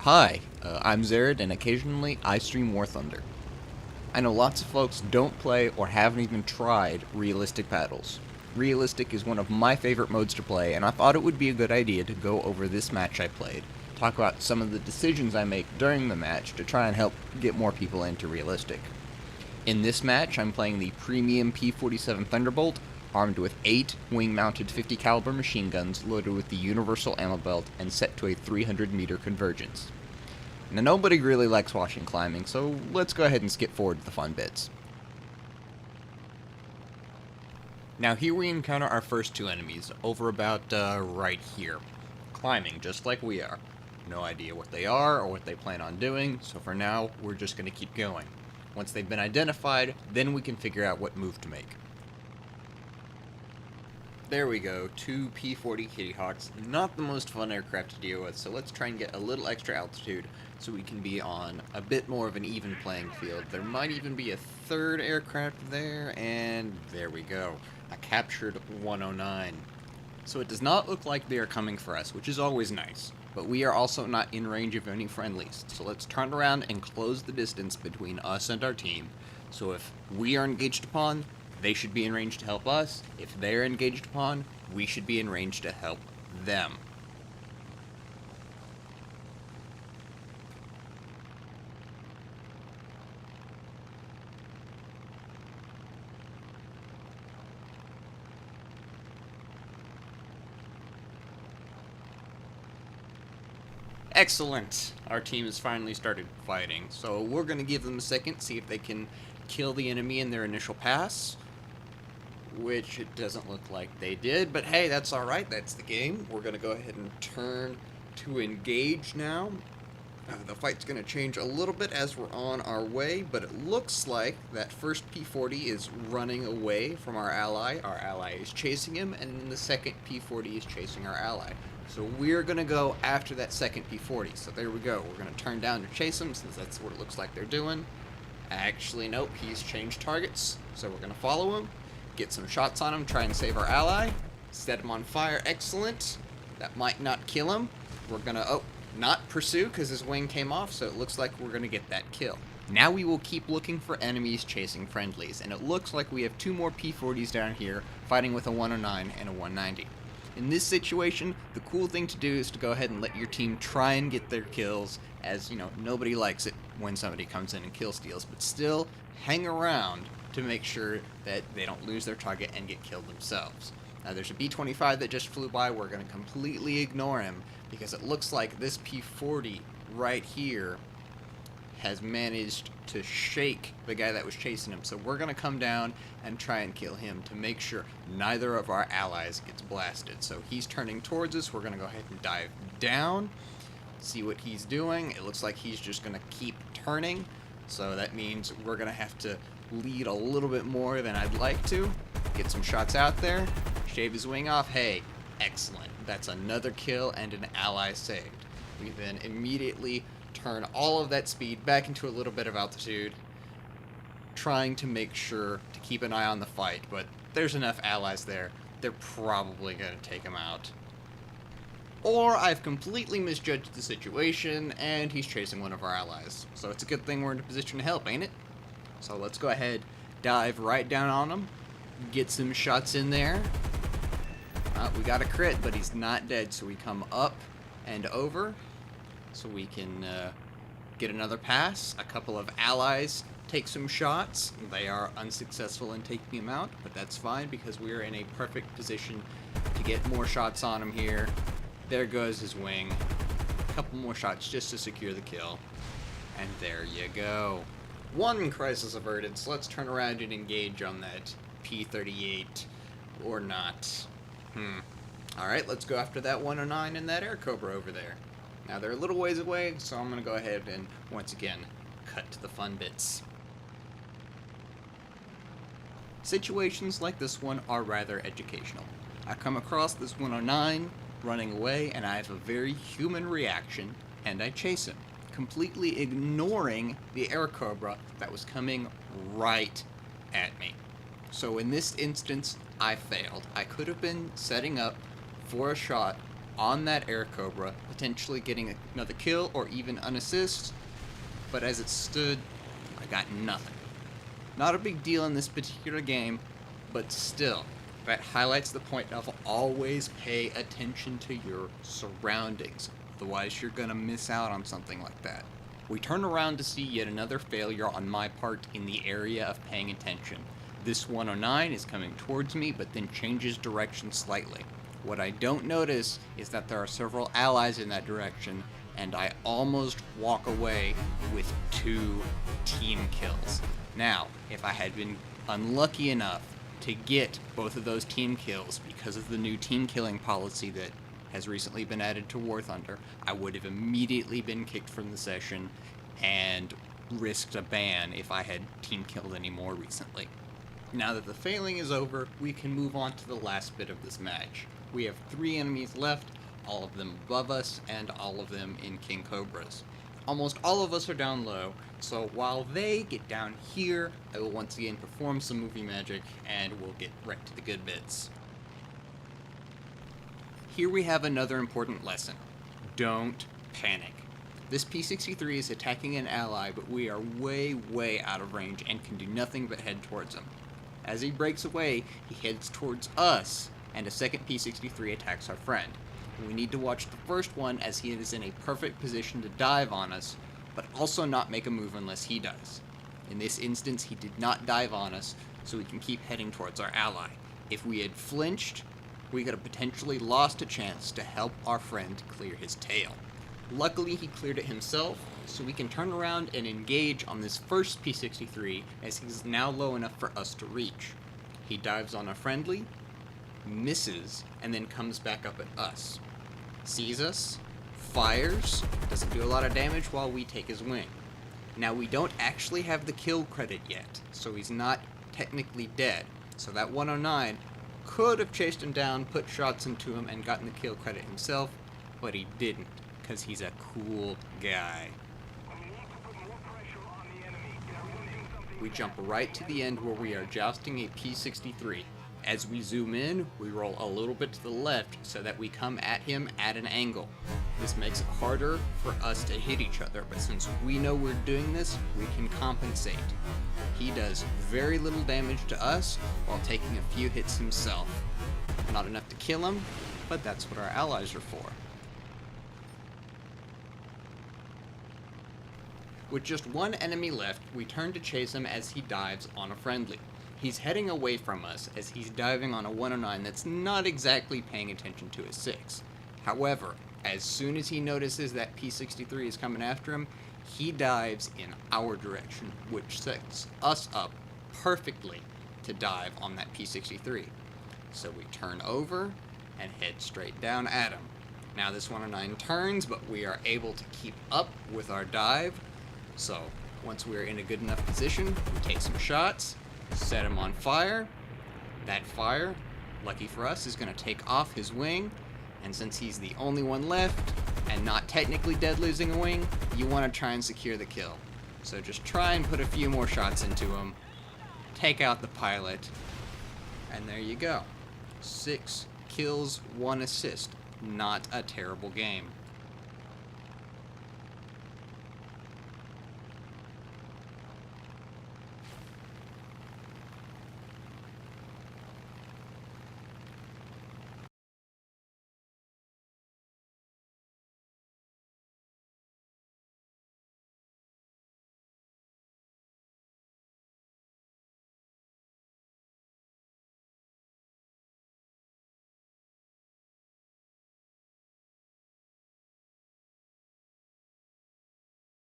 Hi, I'm Zared, and occasionally I stream War Thunder. I know lots of folks don't play or haven't even tried realistic battles. Realistic is one of my favorite modes to play, and I thought it would be a good idea to go over this match I played, talk about some of the decisions I make during the match to try and help get more people into realistic. In this match, I'm playing the premium P-47 Thunderbolt, armed with 8 wing-mounted 50 caliber machine guns loaded with the universal ammo belt and set to a 300-meter convergence. Now, nobody really likes watching climbing, so let's go ahead and skip forward to the fun bits. Now here we encounter our first two enemies, over about right here. Climbing, just like we are. No idea what they are or what they plan on doing, so for now, we're just going to keep going. Once they've been identified, then we can figure out what move to make. There we go, two P-40 Kitty Hawks. Not the most fun aircraft to deal with, so let's try and get a little extra altitude so we can be on a bit more of an even playing field. There might even be a third aircraft there, and there we go. A captured 109. So it does not look like they are coming for us, which is always nice. But we are also not in range of any friendlies, so let's turn around and close the distance between us and our team. So if we are engaged upon, they should be in range to help us. If they're engaged upon, we should be in range to help them. Excellent! Our team has finally started fighting, so we're going to give them a second, see if they can kill the enemy in their initial pass, which it doesn't look like they did, but hey, that's alright, that's the game. We're going to go ahead and turn to engage now. The fight's going to change a little bit as we're on our way, but it looks like that first P-40 is running away from our ally. Our ally is chasing him, and then the second P-40 is chasing our ally. So we're going to go after that second P-40. So there we go. We're going to turn down to chase him, since that's what it looks like they're doing. Actually, nope, he's changed targets, so we're going to follow him, get some shots on him, try and save our ally, set him on fire. Excellent. That might not kill him. We're going to, not pursue because his wing came off, so it looks like we're going to get that kill. Now we will keep looking for enemies chasing friendlies, and it looks like we have two more P-40s down here fighting with a 109 and a 190. In this situation, the cool thing to do is to go ahead and let your team try and get their kills, as, you know, nobody likes it when somebody comes in and kill steals, but still hang around to make sure that they don't lose their target and get killed themselves. Now there's a B-25 that just flew by. We're going to completely ignore him because it looks like this P-40 right here has managed to shake the guy that was chasing him. So we're going to come down and try and kill him to make sure neither of our allies gets blasted. So he's turning towards us. We're going to go ahead and dive down, see what he's doing. It looks like he's just going to keep turning. So that means we're going to have to lead a little bit more than I'd like to. Get some shots out there. Shave his wing off. Hey, excellent. That's another kill and an ally saved. We then immediately turn all of that speed back into a little bit of altitude, trying to make sure to keep an eye on the fight, but there's enough allies there. They're probably going to take him out. Or I've completely misjudged the situation, and he's chasing one of our allies. So it's a good thing we're in a position to help, ain't it? So let's go ahead, dive right down on him, get some shots in there. We got a crit, but he's not dead, so we come up and over so we can get another pass. A couple of allies take some shots. They are unsuccessful in taking him out, but that's fine because we're in a perfect position to get more shots on him here. There goes his wing. A couple more shots just to secure the kill. And there you go. One crisis averted, so let's turn around and engage on that P-38 or not. Alright, let's go after that 109 and that Air Cobra over there. Now they're a little ways away, so I'm going to go ahead and once again cut to the fun bits. Situations like this one are rather educational. I come across this 109 running away, and I have a very human reaction, and I chase him, completely ignoring the Air Cobra that was coming right at me. So in this instance, I failed. I could have been setting up for a shot on that Air Cobra, potentially getting another kill or even an assist, but as it stood, I got nothing. Not a big deal in this particular game, but still, that highlights the point of always pay attention to your surroundings, otherwise you're gonna miss out on something like that. We turn around to see yet another failure on my part in the area of paying attention. This 109 is coming towards me, but then changes direction slightly. What I don't notice is that there are several allies in that direction, and I almost walk away with 2 team kills. Now, if I had been unlucky enough to get both of those team kills because of the new team killing policy that has recently been added to War Thunder, I would have immediately been kicked from the session and risked a ban if I had team killed any more recently. Now that the failing is over, we can move on to the last bit of this match. We have 3 enemies left, all of them above us, and all of them in King Cobras. Almost all of us are down low, so while they get down here, I will once again perform some movie magic, and we'll get right to the good bits. Here we have another important lesson. Don't panic. This P-63 is attacking an ally, but we are way out of range and can do nothing but head towards him. As he breaks away, he heads towards us, and a second P-63 attacks our friend. We need to watch the first one as he is in a perfect position to dive on us, but also not make a move unless he does. In this instance, he did not dive on us, so we can keep heading towards our ally. If we had flinched, we could have potentially lost a chance to help our friend clear his tail. Luckily, he cleared it himself, so we can turn around and engage on this first P-63 as he's now low enough for us to reach. He dives on a friendly, misses, and then comes back up at us. Sees us, fires, doesn't do a lot of damage while we take his wing. Now, we don't actually have the kill credit yet, so he's not technically dead. So that 109 could have chased him down, put shots into him, and gotten the kill credit himself, but he didn't, because he's a cool guy. We jump right to the end where we are jousting a P-63. As we zoom in, we roll a little bit to the left so that we come at him at an angle. This makes it harder for us to hit each other, but since we know we're doing this, we can compensate. He does very little damage to us while taking a few hits himself. Not enough to kill him, but that's what our allies are for. With just 1 enemy left, we turn to chase him as he dives on a friendly. He's heading away from us as he's diving on a 109 that's not exactly paying attention to his 6. However, as soon as he notices that P-63 is coming after him, he dives in our direction, which sets us up perfectly to dive on that P-63. So we turn over and head straight down at him. Now this 109 turns, but we are able to keep up with our dive. So once we're in a good enough position, we take some shots, set him on fire. That fire, lucky for us, is going to take off his wing, and since he's the only one left and not technically dead losing a wing, you want to try and secure the kill. So just try and put a few more shots into him, take out the pilot, and there you go. 6 kills, 1 assist. Not a terrible game.